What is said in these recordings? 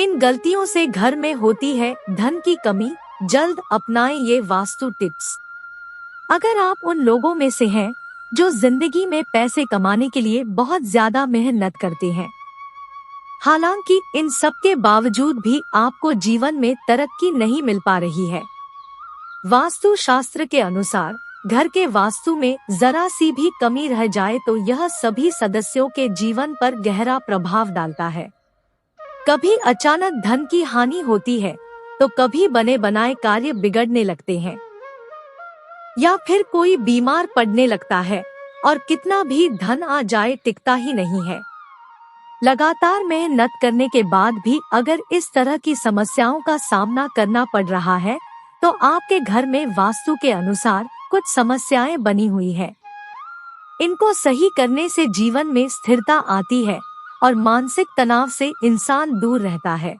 इन गलतियों से घर में होती है धन की कमी। जल्द अपनाएं ये वास्तु टिप्स। अगर आप उन लोगों में से हैं जो जिंदगी में पैसे कमाने के लिए बहुत ज्यादा मेहनत करते हैं, हालांकि इन सब के बावजूद भी आपको जीवन में तरक्की नहीं मिल पा रही है, वास्तु शास्त्र के अनुसार घर के वास्तु में जरा सी भी कमी रह जाए तो यह सभी सदस्यों के जीवन पर गहरा प्रभाव डालता है। कभी अचानक धन की हानि होती है, तो कभी बने बनाए कार्य बिगड़ने लगते हैं, या फिर कोई बीमार पड़ने लगता है और कितना भी धन आ जाए टिकता ही नहीं है। लगातार मेहनत करने के बाद भी अगर इस तरह की समस्याओं का सामना करना पड़ रहा है, तो आपके घर में वास्तु के अनुसार कुछ समस्याएं बनी हुई है। इनको सही करने से जीवन में स्थिरता आती है और मानसिक तनाव से इंसान दूर रहता है।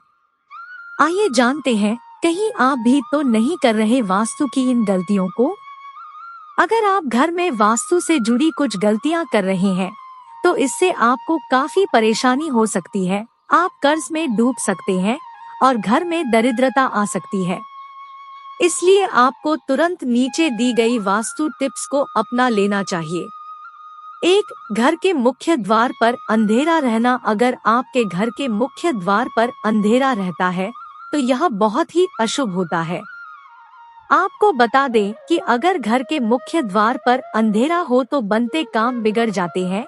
आइए जानते हैं, कहीं आप भी तो नहीं कर रहे वास्तु की इन गलतियों को। अगर आप घर में वास्तु से जुड़ी कुछ गलतियां कर रहे हैं, तो इससे आपको काफी परेशानी हो सकती है। आप कर्ज में डूब सकते हैं और घर में दरिद्रता आ सकती है। इसलिए आपको तुरंत नीचे दी गई वास्तु टिप्स को अपना लेना चाहिए। 1. घर के मुख्य द्वार पर अंधेरा रहना। अगर आपके घर के मुख्य द्वार पर अंधेरा रहता है, तो यह बहुत ही अशुभ होता है। आपको बता दें कि अगर घर के मुख्य द्वार पर अंधेरा हो तो बनते काम बिगड़ जाते हैं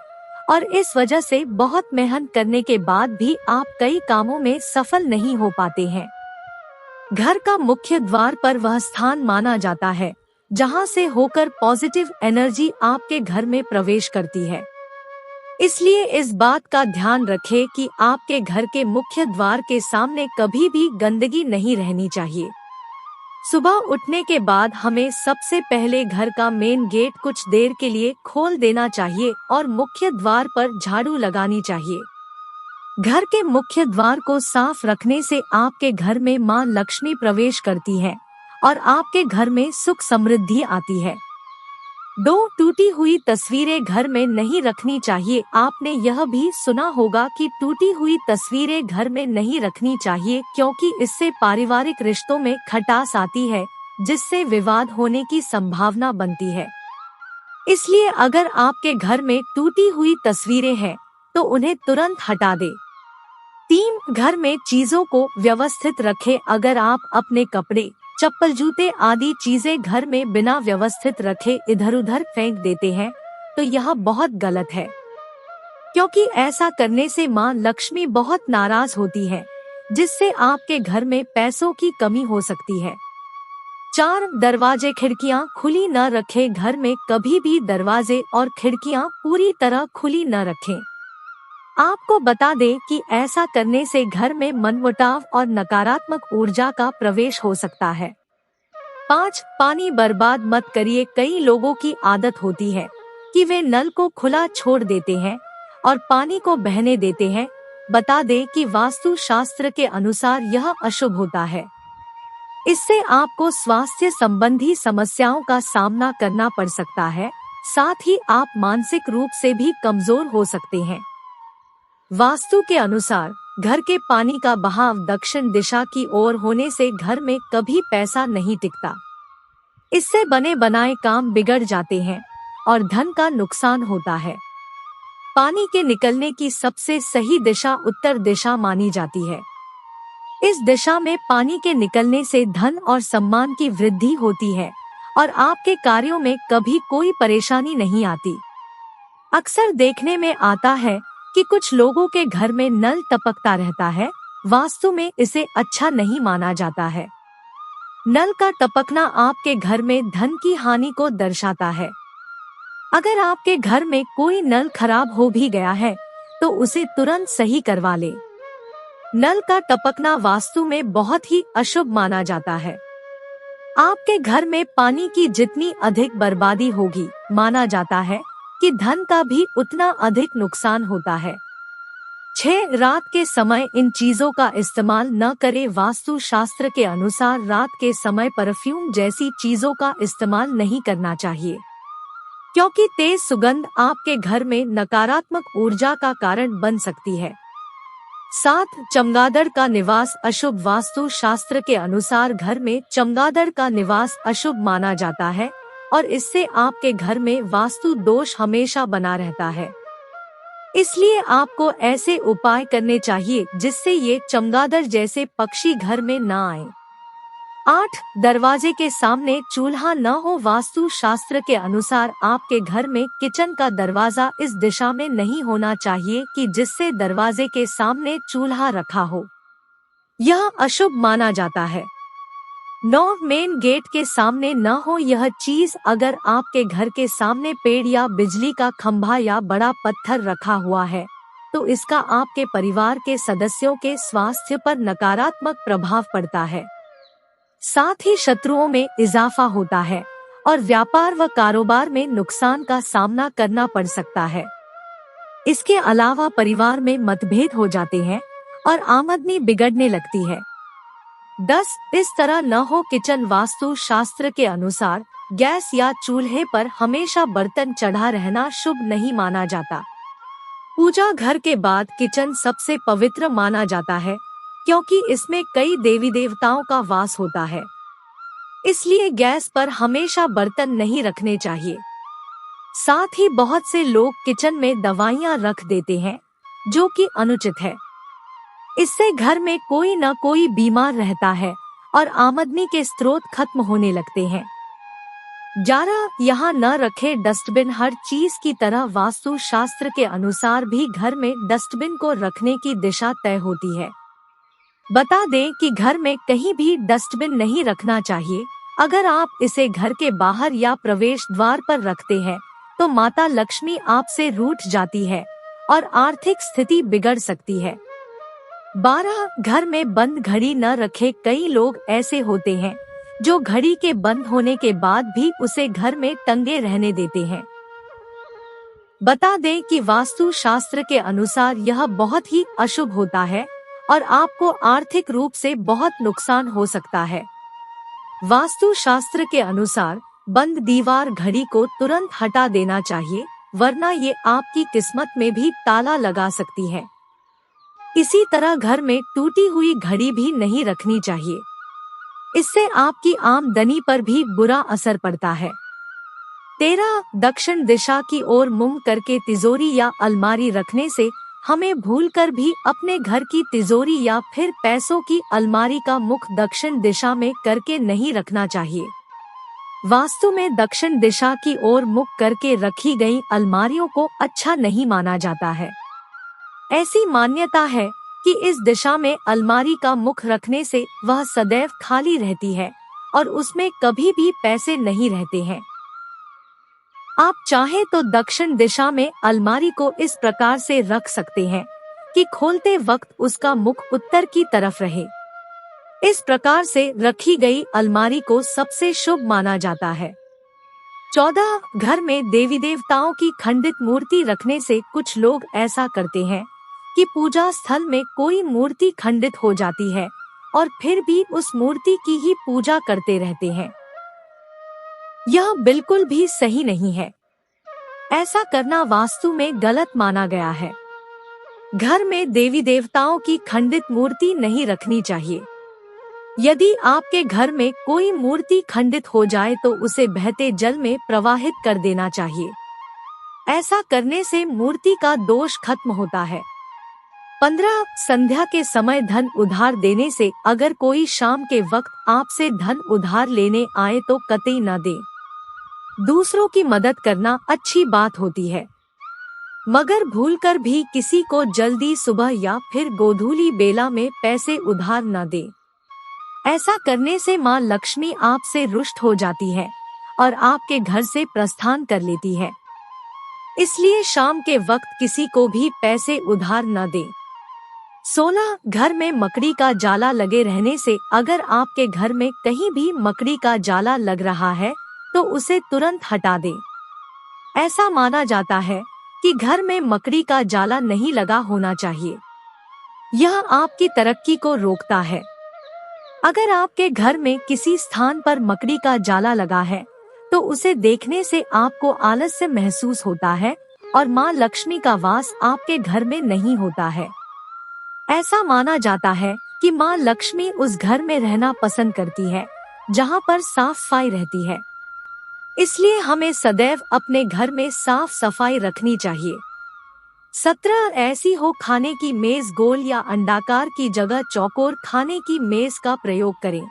और इस वजह से बहुत मेहनत करने के बाद भी आप कई कामों में सफल नहीं हो पाते हैं। घर का मुख्य द्वार पर वह स्थान माना जाता है जहां से होकर पॉजिटिव एनर्जी आपके घर में प्रवेश करती है। इसलिए इस बात का ध्यान रखें कि आपके घर के मुख्य द्वार के सामने कभी भी गंदगी नहीं रहनी चाहिए। सुबह उठने के बाद हमें सबसे पहले घर का मेन गेट कुछ देर के लिए खोल देना चाहिए और मुख्य द्वार पर झाड़ू लगानी चाहिए। घर के मुख्य द्वार को साफ रखने से आपके घर में मां लक्ष्मी प्रवेश करती है और आपके घर में सुख समृद्धि आती है। 2. टूटी हुई तस्वीरें घर में नहीं रखनी चाहिए। आपने यह भी सुना होगा कि टूटी हुई तस्वीरें घर में नहीं रखनी चाहिए, क्योंकि इससे पारिवारिक रिश्तों में खटास आती है, जिससे विवाद होने की संभावना बनती है। इसलिए अगर आपके घर में टूटी हुई तस्वीरें हैं, तो उन्हें तुरंत हटा दें। 3. घर में चीजों को व्यवस्थित रखें। अगर आप अपने कपड़े, चप्पल, जूते आदि चीजें घर में बिना व्यवस्थित रखे इधर उधर फेंक देते हैं, तो यह बहुत गलत है, क्योंकि ऐसा करने से मां लक्ष्मी बहुत नाराज होती है, जिससे आपके घर में पैसों की कमी हो सकती है। 4. दरवाजे खिड़कियां खुली न रखें। घर में कभी भी दरवाजे और खिड़कियां पूरी तरह खुली न रखें। आपको बता दें कि ऐसा करने से घर में मनमुटाव और नकारात्मक ऊर्जा का प्रवेश हो सकता है। 5. पानी बर्बाद मत करिए। कई लोगों की आदत होती है कि वे नल को खुला छोड़ देते हैं और पानी को बहने देते हैं। बता दें कि वास्तु शास्त्र के अनुसार यह अशुभ होता है। इससे आपको स्वास्थ्य संबंधी समस्याओं का सामना करना पड़ सकता है, साथ ही आप मानसिक रूप से भी कमजोर हो सकते हैं। वास्तु के अनुसार घर के पानी का बहाव दक्षिण दिशा की ओर होने से घर में कभी पैसा नहीं टिकता। इससे बने बनाए काम बिगड़ जाते हैं और धन का नुकसान होता है। पानी के निकलने की सबसे सही दिशा उत्तर दिशा मानी जाती है। इस दिशा में पानी के निकलने से धन और सम्मान की वृद्धि होती है और आपके कार्यों में कभी कोई परेशानी नहीं आती। अक्सर देखने में आता है कि कुछ लोगों के घर में नल टपकता रहता है। वास्तु में इसे अच्छा नहीं माना जाता है। नल का टपकना आपके घर में धन की हानि को दर्शाता है। अगर आपके घर में कोई नल खराब हो भी गया है, तो उसे तुरंत सही करवा ले। नल का टपकना वास्तु में बहुत ही अशुभ माना जाता है। आपके घर में पानी की जितनी अधिक बर्बादी होगी, माना जाता है कि धन का भी उतना अधिक नुकसान होता है। 6. रात के समय इन चीजों का इस्तेमाल न करें। वास्तु शास्त्र के अनुसार रात के समय परफ्यूम जैसी चीजों का इस्तेमाल नहीं करना चाहिए, क्योंकि तेज सुगंध आपके घर में नकारात्मक ऊर्जा का कारण बन सकती है। 7. चमगादड़ का निवास अशुभ। वास्तु शास्त्र के अनुसार घर में चमगादड़ का निवास अशुभ माना जाता है और इससे आपके घर में वास्तु दोष हमेशा बना रहता है। इसलिए आपको ऐसे उपाय करने चाहिए जिससे ये चमगादड़ जैसे पक्षी घर में न आए। 8. दरवाजे के सामने चूल्हा न हो। वास्तु शास्त्र के अनुसार आपके घर में किचन का दरवाजा इस दिशा में नहीं होना चाहिए कि जिससे दरवाजे के सामने चूल्हा रखा हो, यह अशुभ माना जाता है। 9. मेन गेट के सामने न हो यह चीज। अगर आपके घर के सामने पेड़ या बिजली का खंभा या बड़ा पत्थर रखा हुआ है तो इसका आपके परिवार के सदस्यों के स्वास्थ्य पर नकारात्मक प्रभाव पड़ता है। साथ ही शत्रुओं में इजाफा होता है और व्यापार व कारोबार में नुकसान का सामना करना पड़ सकता है। इसके अलावा परिवार में मतभेद हो जाते हैं और आमदनी बिगड़ने लगती है। 10. इस तरह न हो किचन। वास्तु शास्त्र के अनुसार गैस या चूल्हे पर हमेशा बर्तन चढ़ा रहना शुभ नहीं माना जाता। पूजा घर के बाद किचन सबसे पवित्र माना जाता है क्योंकि इसमें कई देवी देवताओं का वास होता है। इसलिए गैस पर हमेशा बर्तन नहीं रखने चाहिए। साथ ही बहुत से लोग किचन में दवाइयां रख देते हैं जो कि अनुचित है। इससे घर में कोई न कोई बीमार रहता है और आमदनी के स्रोत खत्म होने लगते हैं। 11. यहाँ न रखे डस्टबिन। हर चीज की तरह वास्तु शास्त्र के अनुसार भी घर में डस्टबिन को रखने की दिशा तय होती है। बता दें कि घर में कहीं भी डस्टबिन नहीं रखना चाहिए। अगर आप इसे घर के बाहर या प्रवेश द्वार पर रखते हैं तो माता लक्ष्मी आपसे रूठ जाती है और आर्थिक स्थिति बिगड़ सकती है। 12. घर में बंद घड़ी न रखे। कई लोग ऐसे होते हैं जो घड़ी के बंद होने के बाद भी उसे घर में टंगे रहने देते हैं। बता दें कि वास्तु शास्त्र के अनुसार यह बहुत ही अशुभ होता है और आपको आर्थिक रूप से बहुत नुकसान हो सकता है। वास्तु शास्त्र के अनुसार बंद दीवार घड़ी को तुरंत हटा देना चाहिए वरना ये आपकी किस्मत में भी ताला लगा सकती है। इसी तरह घर में टूटी हुई घड़ी भी नहीं रखनी चाहिए। इससे आपकी आमदनी पर भी बुरा असर पड़ता है। 13. दक्षिण दिशा की ओर मुंह करके तिजोरी या अलमारी रखने से हमें भूलकर भी अपने घर की तिजोरी या फिर पैसों की अलमारी का मुख दक्षिण दिशा में करके नहीं रखना चाहिए। वास्तु में दक्षिण दिशा की ओर मुख करके रखी गई अलमारियों को अच्छा नहीं माना जाता है। ऐसी मान्यता है कि इस दिशा में अलमारी का मुख रखने से वह सदैव खाली रहती है और उसमें कभी भी पैसे नहीं रहते हैं। आप चाहें तो दक्षिण दिशा में अलमारी को इस प्रकार से रख सकते हैं कि खोलते वक्त उसका मुख उत्तर की तरफ रहे। इस प्रकार से रखी गई अलमारी को सबसे शुभ माना जाता है। 14. घर में देवी देवताओं की खंडित मूर्ति रखने से कुछ लोग ऐसा करते हैं कि पूजा स्थल में कोई मूर्ति खंडित हो जाती है और फिर भी उस मूर्ति की ही पूजा करते रहते हैं। यह बिल्कुल भी सही नहीं है। ऐसा करना वास्तु में गलत माना गया है। घर में देवी देवताओं की खंडित मूर्ति नहीं रखनी चाहिए। यदि आपके घर में कोई मूर्ति खंडित हो जाए तो उसे बहते जल में प्रवाहित कर देना चाहिए। ऐसा करने से मूर्ति का दोष खत्म होता है। 15. संध्या के समय धन उधार देने से अगर कोई शाम के वक्त आपसे धन उधार लेने आए तो कतई न दे। दूसरों की मदद करना अच्छी बात होती है मगर भूलकर भी किसी को जल्दी सुबह या फिर गोधूली बेला में पैसे उधार न दे। ऐसा करने से माँ लक्ष्मी आपसे रुष्ट हो जाती है और आपके घर से प्रस्थान कर लेती है। इसलिए शाम के वक्त किसी को भी पैसे उधार न दे। 16. घर में मकड़ी का जाला लगे रहने से अगर आपके घर में कहीं भी मकड़ी का जाला लग रहा है तो उसे तुरंत हटा दें। ऐसा माना जाता है कि घर में मकड़ी का जाला नहीं लगा होना चाहिए। यह आपकी तरक्की को रोकता है। अगर आपके घर में किसी स्थान पर मकड़ी का जाला लगा है तो उसे देखने से आपको आलस्य महसूस होता है और माँ लक्ष्मी का वास आपके घर में नहीं होता है। ऐसा माना जाता है कि माँ लक्ष्मी उस घर में रहना पसंद करती है जहाँ पर साफ सफाई रहती है। इसलिए हमें सदैव अपने घर में साफ सफाई रखनी चाहिए। 17 ऐसी हो खाने की मेज गोल या अंडाकार की जगह चौकोर खाने की मेज का प्रयोग करें।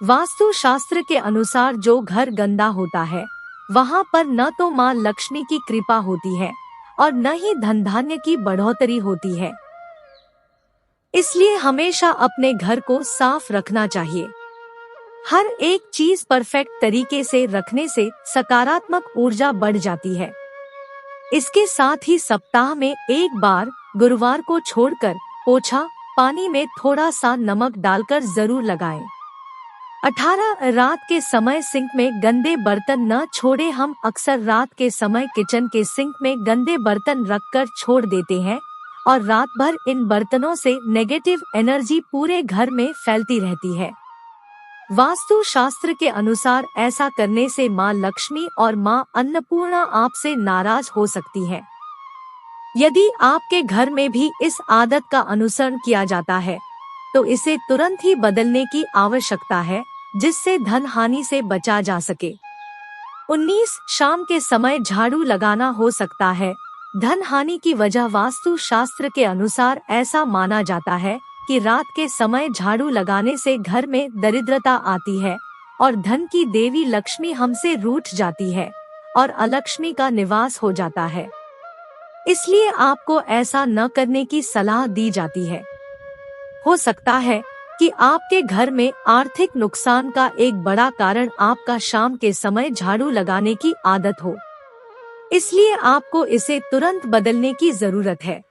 वास्तु शास्त्र के अनुसार जो घर गंदा होता है वहाँ पर न तो माँ लक्ष्मी की कृपा होती है और न ही धन धान्य की बढ़ोतरी होती है। इसलिए हमेशा अपने घर को साफ रखना चाहिए। हर एक चीज परफेक्ट तरीके से रखने से सकारात्मक ऊर्जा बढ़ जाती है। इसके साथ ही सप्ताह में एक बार गुरुवार को छोड़कर पोछा पानी में थोड़ा सा नमक डालकर जरूर लगाएं। 18 रात के समय सिंक में गंदे बर्तन न छोड़े। हम अक्सर रात के समय किचन के सिंक में गंदे बर्तन रखकर छोड़ देते हैं और रात भर इन बर्तनों से नेगेटिव एनर्जी पूरे घर में फैलती रहती है। वास्तु शास्त्र के अनुसार ऐसा करने से माँ लक्ष्मी और माँ अन्नपूर्णा आपसे नाराज हो सकती हैं। यदि आपके घर में भी इस आदत का अनुसरण किया जाता है तो इसे तुरंत ही बदलने की आवश्यकता है, जिससे धन हानि से बचा जा सके। 19 शाम के समय झाड़ू लगाना हो सकता है। धन हानि की वजह वास्तु शास्त्र के अनुसार ऐसा माना जाता है कि रात के समय झाड़ू लगाने से घर में दरिद्रता आती है और धन की देवी लक्ष्मी हमसे रूठ जाती है और अलक्ष्मी का निवास हो जाता है। इसलिए आपको ऐसा न करने की सलाह दी जाती है। हो सकता है कि आपके घर में आर्थिक नुकसान का एक बड़ा कारण आपका शाम के समय झाड़ू लगाने की आदत हो, इसलिए आपको इसे तुरंत बदलने की जरूरत है।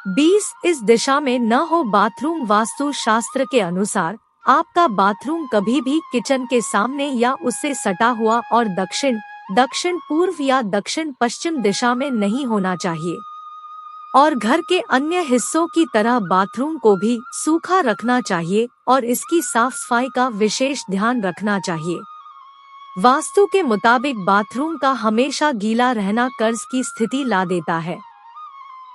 20 इस दिशा में न हो बाथरूम। वास्तु शास्त्र के अनुसार आपका बाथरूम कभी भी किचन के सामने या उससे सटा हुआ और दक्षिण पूर्व या दक्षिण पश्चिम दिशा में नहीं होना चाहिए और घर के अन्य हिस्सों की तरह बाथरूम को भी सूखा रखना चाहिए और इसकी साफ सफाई का विशेष ध्यान रखना चाहिए। वास्तु के मुताबिक बाथरूम का हमेशा गीला रहना कर्ज की स्थिति ला देता है।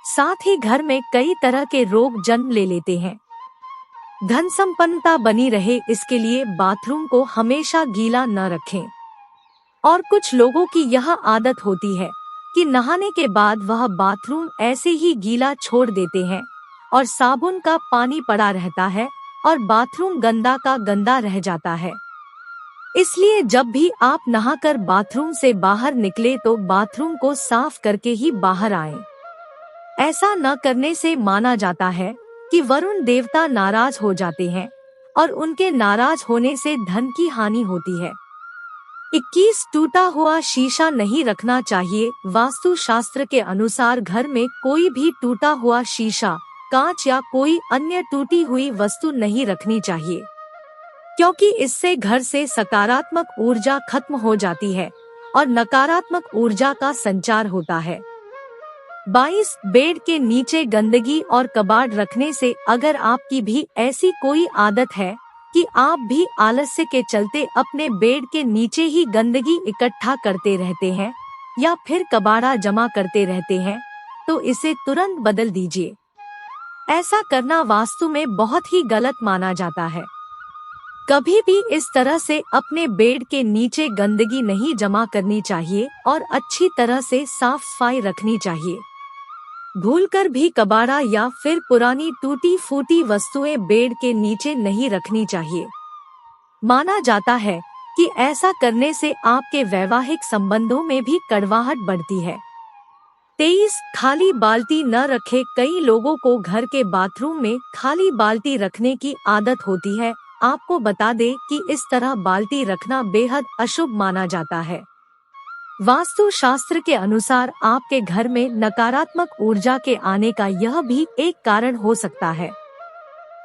साथ ही घर में कई तरह के रोग जन्म ले लेते हैं। धन संपन्नता बनी रहे इसके लिए बाथरूम को हमेशा गीला न रखें। और कुछ लोगों की यह आदत होती है कि नहाने के बाद वह बाथरूम ऐसे ही गीला छोड़ देते हैं और साबुन का पानी पड़ा रहता है और बाथरूम गंदा का गंदा रह जाता है। इसलिए जब भी आप नहाकर बाथरूम से बाहर निकले तो बाथरूम को साफ करके ही बाहर आएं। ऐसा न करने से माना जाता है कि वरुण देवता नाराज हो जाते हैं और उनके नाराज होने से धन की हानि होती है। 21 टूटा हुआ शीशा नहीं रखना चाहिए। वास्तु शास्त्र के अनुसार घर में कोई भी टूटा हुआ शीशा, कांच या कोई अन्य टूटी हुई वस्तु नहीं रखनी चाहिए, क्योंकि इससे घर से सकारात्मक ऊर्जा खत्म हो जाती है और नकारात्मक ऊर्जा का संचार होता है। 22 बेड के नीचे गंदगी और कबाड़ रखने से अगर आपकी भी ऐसी कोई आदत है कि आप भी आलस्य के चलते अपने बेड के नीचे ही गंदगी इकट्ठा करते रहते हैं या फिर कबाड़ा जमा करते रहते हैं, तो इसे तुरंत बदल दीजिए। ऐसा करना वास्तु में बहुत ही गलत माना जाता है। कभी भी इस तरह से अपने बेड के नीचे गंदगी नहीं जमा करनी चाहिए और अच्छी तरह से साफ सफाई रखनी चाहिए। भूलकर भी कबाड़ा या फिर पुरानी टूटी फूटी वस्तुएं बेड के नीचे नहीं रखनी चाहिए। माना जाता है कि ऐसा करने से आपके वैवाहिक संबंधों में भी कड़वाहट बढ़ती है। 23 खाली बाल्टी न रखे। कई लोगों को घर के बाथरूम में खाली बाल्टी रखने की आदत होती है। आपको बता दें कि इस तरह बाल्टी रखना बेहद अशुभ माना जाता है। वास्तु शास्त्र के अनुसार आपके घर में नकारात्मक ऊर्जा के आने का यह भी एक कारण हो सकता है।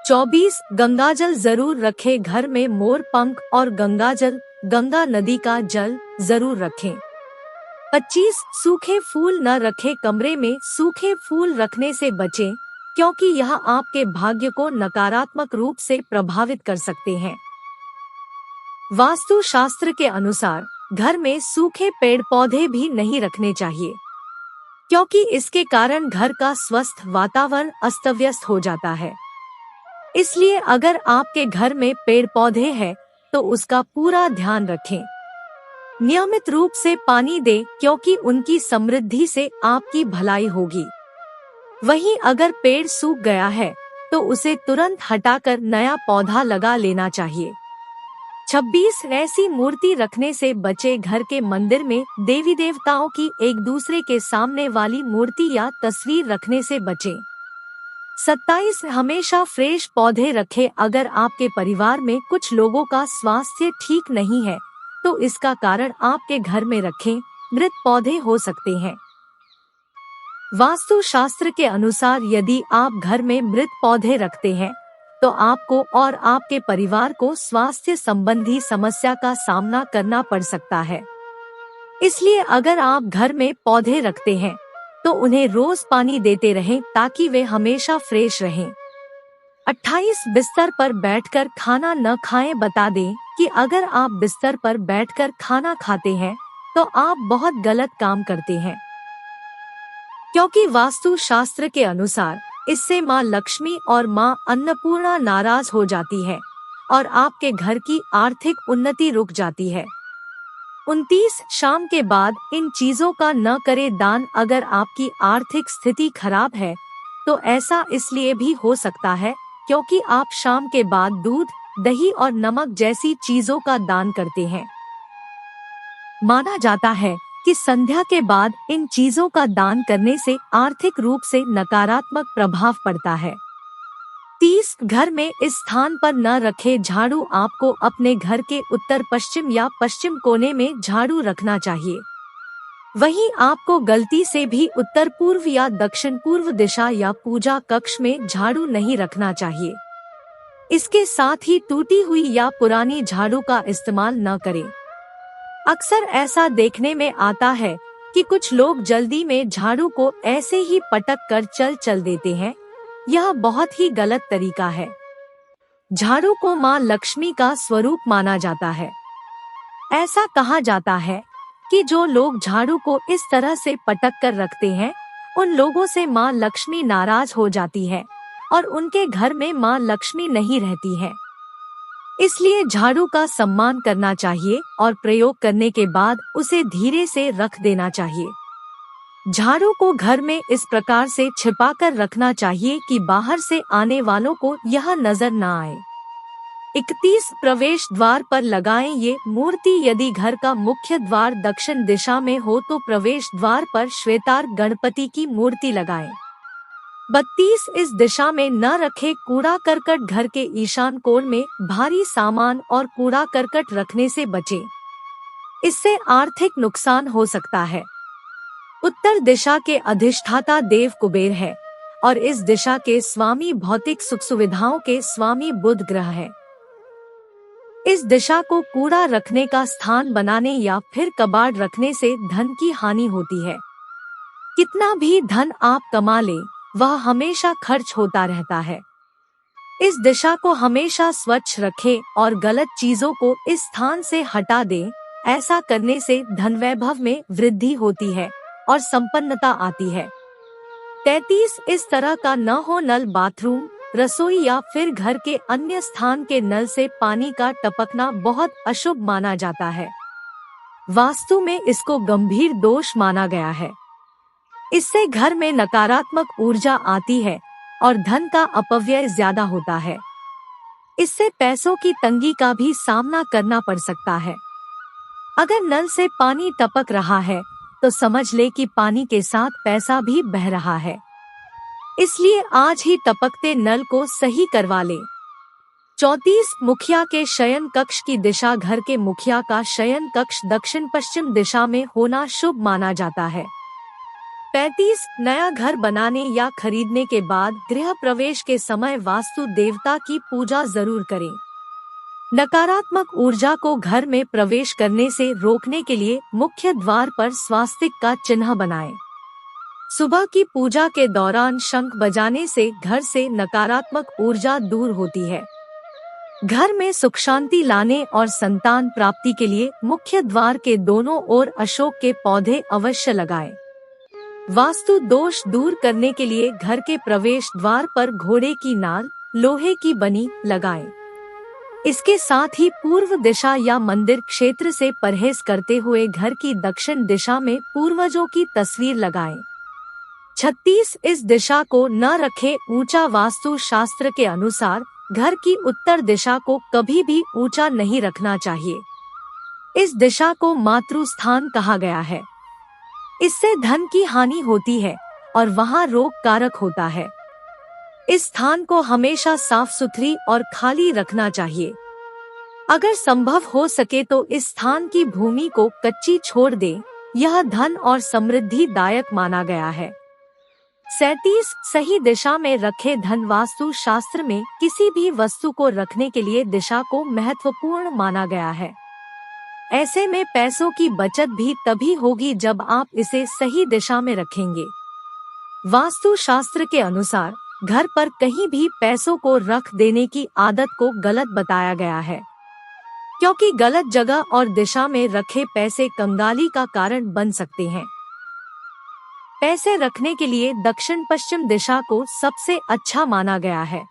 24 गंगाजल जरूर रखें। घर में मोर पंख और गंगाजल, गंगा नदी का जल जरूर रखें। 25 सूखे फूल न रखें। कमरे में सूखे फूल रखने से बचें, क्योंकि यह आपके भाग्य को नकारात्मक रूप से प्रभावित कर सकते हैं। वास्तु शास्त्र के अनुसार घर में सूखे पेड़ पौधे भी नहीं रखने चाहिए। क्योंकि इसके कारण घर का स्वस्थ वातावरण अस्त व्यस्त हो जाता है। इसलिए अगर आपके घर में पेड़ पौधे हैं तो उसका पूरा ध्यान रखें। नियमित रूप से पानी दें क्योंकि उनकी समृद्धि से आपकी भलाई होगी। वहीं अगर पेड़ सूख गया है तो उसे तुरंत हटाकर नया पौधा लगा लेना चाहिए। 26 ऐसी मूर्ति रखने से बचे। घर के मंदिर में देवी देवताओं की एक दूसरे के सामने वाली मूर्ति या तस्वीर रखने से बचें। 27 हमेशा फ्रेश पौधे रखें। अगर आपके परिवार में कुछ लोगों का स्वास्थ्य ठीक नहीं है तो इसका कारण आपके घर में रखे मृत पौधे हो सकते हैं। वास्तु शास्त्र के अनुसार यदि आप घर में मृत पौधे रखते हैं तो आपको और आपके परिवार को स्वास्थ्य संबंधी समस्या का सामना करना पड़ सकता है। इसलिए अगर आप घर में पौधे रखते हैं तो उन्हें रोज पानी देते रहें ताकि वे हमेशा फ्रेश रहें। 28 बिस्तर पर बैठकर खाना न खाएं। बता दें कि अगर आप बिस्तर पर बैठकर खाना खाते हैं तो आप बहुत गलत काम करते हैं, क्योंकि वास्तु शास्त्र के अनुसार इससे माँ लक्ष्मी और माँ अन्नपूर्णा नाराज हो जाती है और आपके घर की आर्थिक उन्नति रुक जाती है। 29 शाम के बाद इन चीजों का न करें दान। अगर आपकी आर्थिक स्थिति खराब है तो ऐसा इसलिए भी हो सकता है क्योंकि आप शाम के बाद दूध, दही और नमक जैसी चीजों का दान करते हैं। माना जाता है कि संध्या के बाद इन चीजों का दान करने से आर्थिक रूप से नकारात्मक प्रभाव पड़ता है। 30 घर में इस स्थान पर न रखे झाड़ू। आपको अपने घर के उत्तर पश्चिम या पश्चिम कोने में झाड़ू रखना चाहिए। वहीं आपको गलती से भी उत्तर पूर्व या दक्षिण पूर्व दिशा या पूजा कक्ष में झाड़ू नहीं रखना चाहिए। इसके साथ ही टूटी हुई या पुरानी झाड़ू का इस्तेमाल न करें। अक्सर ऐसा देखने में आता है कि कुछ लोग जल्दी में झाड़ू को ऐसे ही पटक कर चल देते हैं। यह बहुत ही गलत तरीका है। झाड़ू को माँ लक्ष्मी का स्वरूप माना जाता है। ऐसा कहा जाता है कि जो लोग झाड़ू को इस तरह से पटक कर रखते हैं उन लोगों से माँ लक्ष्मी नाराज हो जाती है और उनके घर में माँ लक्ष्मी नहीं रहती है। इसलिए झाड़ू का सम्मान करना चाहिए और प्रयोग करने के बाद उसे धीरे से रख देना चाहिए। झाड़ू को घर में इस प्रकार से छिपाकर रखना चाहिए कि बाहर से आने वालों को यह नजर न आए। 31 प्रवेश द्वार पर लगाएं ये मूर्ति। यदि घर का मुख्य द्वार दक्षिण दिशा में हो तो प्रवेश द्वार पर श्वेतार गणपति की मूर्ति लगाएं। 32 इस दिशा में न रखे कूड़ा करकट। घर के ईशान कोण में भारी सामान और कूड़ा करकट रखने से बचें। इससे आर्थिक नुकसान हो सकता है। उत्तर दिशा के अधिष्ठाता देव कुबेर है और इस दिशा के स्वामी भौतिक सुख सुविधाओं के स्वामी बुध ग्रह है। इस दिशा को कूड़ा रखने का स्थान बनाने या फिर कबाड़ रखने से धन की हानि होती है। कितना भी धन आप कमा लें वह हमेशा खर्च होता रहता है। इस दिशा को हमेशा स्वच्छ रखें और गलत चीजों को इस स्थान से हटा दें। ऐसा करने से धन वैभव में वृद्धि होती है और संपन्नता आती है। 33 इस तरह का न हो नल बाथरूम, रसोई या फिर घर के अन्य स्थान के नल से पानी का टपकना बहुत अशुभ माना जाता है। वास्तु में इसको गंभीर दोष माना गया है। इससे घर में नकारात्मक ऊर्जा आती है और धन का अपव्यय ज्यादा होता है। इससे पैसों की तंगी का भी सामना करना पड़ सकता है। अगर नल से पानी टपक रहा है तो समझ ले कि पानी के साथ पैसा भी बह रहा है। इसलिए आज ही टपकते नल को सही करवा ले। 34 मुखिया के शयन कक्ष की दिशा। घर के मुखिया का शयन कक्ष दक्षिण पश्चिम दिशा में होना शुभ माना जाता है। 35 नया घर बनाने या खरीदने के बाद गृह प्रवेश के समय वास्तु देवता की पूजा जरूर करें। नकारात्मक ऊर्जा को घर में प्रवेश करने से रोकने के लिए मुख्य द्वार पर स्वास्तिक का चिन्ह बनाएं। सुबह की पूजा के दौरान शंख बजाने से घर से नकारात्मक ऊर्जा दूर होती है। घर में सुख शांति लाने और संतान प्राप्ति के लिए मुख्य द्वार के दोनों ओर अशोक के पौधे अवश्य लगाएं। वास्तु दोष दूर करने के लिए घर के प्रवेश द्वार पर घोड़े की नाल, लोहे की बनी लगाएं। इसके साथ ही पूर्व दिशा या मंदिर क्षेत्र से परहेज करते हुए घर की दक्षिण दिशा में पूर्वजों की तस्वीर लगाएं। 36 इस दिशा को न रखें। ऊंचा वास्तु शास्त्र के अनुसार घर की उत्तर दिशा को कभी भी ऊंचा नहीं रखना चाहिए। इस दिशा को मातृ स्थान कहा गया है। इससे धन की हानि होती है और वहां रोग कारक होता है। इस स्थान को हमेशा साफ सुथरी और खाली रखना चाहिए। अगर संभव हो सके तो इस स्थान की भूमि को कच्ची छोड़ दें। यह धन और समृद्धि दायक माना गया है। 37 सही दिशा में रखे धन वास्तु शास्त्र में किसी भी वस्तु को रखने के लिए दिशा को महत्वपूर्ण माना गया है। ऐसे में पैसों की बचत भी तभी होगी जब आप इसे सही दिशा में रखेंगे। वास्तु शास्त्र के अनुसार घर पर कहीं भी पैसों को रख देने की आदत को गलत बताया गया है, क्योंकि गलत जगह और दिशा में रखे पैसे कंगाली का कारण बन सकते हैं। पैसे रखने के लिए दक्षिण पश्चिम दिशा को सबसे अच्छा माना गया है।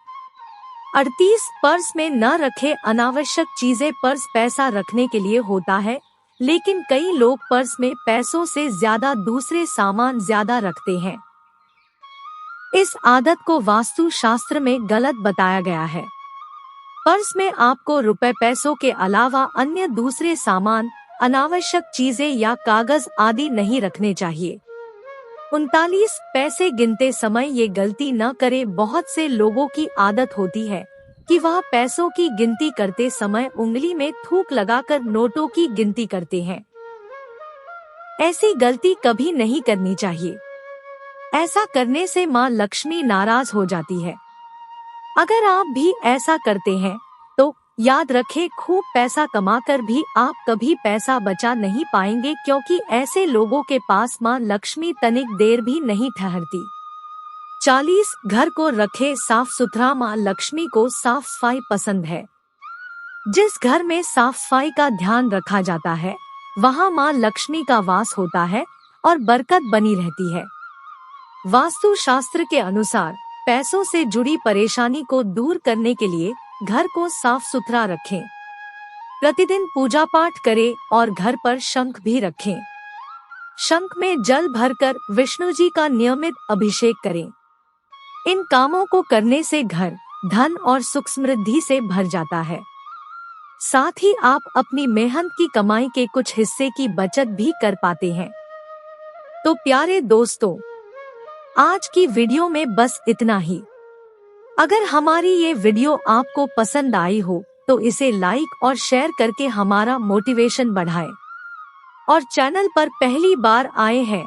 38 पर्स में न रखे। अनावश्यक चीजें पर्स पैसा रखने के लिए होता है, लेकिन कई लोग पर्स में पैसों से ज्यादा दूसरे सामान ज्यादा रखते हैं। इस आदत को वास्तु शास्त्र में गलत बताया गया है। पर्स में आपको रुपए पैसों के अलावा अन्य दूसरे सामान, अनावश्यक चीजें या कागज आदि नहीं रखने चाहिए। 39 पैसे गिनते समय ये गलती न करें। बहुत से लोगों की आदत होती है कि वह पैसों की गिनती करते समय उंगली में थूक लगाकर नोटों की गिनती करते हैं। ऐसी गलती कभी नहीं करनी चाहिए। ऐसा करने से माँ लक्ष्मी नाराज हो जाती है। अगर आप भी ऐसा करते हैं तो याद रखें, खूब पैसा कमाकर भी आप कभी पैसा बचा नहीं पाएंगे, क्योंकि ऐसे लोगों के पास माँ लक्ष्मी तनिक देर भी नहीं ठहरती। 40 घर को रखे साफ सुथरा। माँ लक्ष्मी को साफ सफाई पसंद है। जिस घर में साफ सफाई का ध्यान रखा जाता है वहाँ माँ लक्ष्मी का वास होता है और बरकत बनी रहती है। वास्तु शास्त्र के अनुसार पैसों से जुड़ी परेशानी को दूर करने के लिए घर को साफ सुथरा रखें। प्रतिदिन पूजा पाठ करें और घर पर शंख भी रखें। शंख में जल भरकर विष्णु जी का नियमित अभिषेक करें। इन कामों को करने से घर धन और सुख समृद्धि से भर जाता है। साथ ही आप अपनी मेहनत की कमाई के कुछ हिस्से की बचत भी कर पाते हैं। तो प्यारे दोस्तों, आज की वीडियो में बस इतना ही। अगर हमारी ये वीडियो आपको पसंद आई हो तो इसे लाइक और शेयर करके हमारा मोटिवेशन बढ़ाएं। और चैनल पर पहली बार आए हैं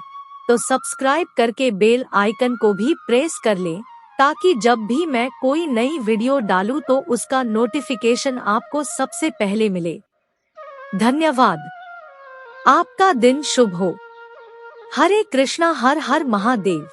तो सब्सक्राइब करके बेल आइकन को भी प्रेस कर लें, ताकि जब भी मैं कोई नई वीडियो डालूं तो उसका नोटिफिकेशन आपको सबसे पहले मिले। धन्यवाद। आपका दिन शुभ हो। हरे कृष्णा। हर हर महादेव।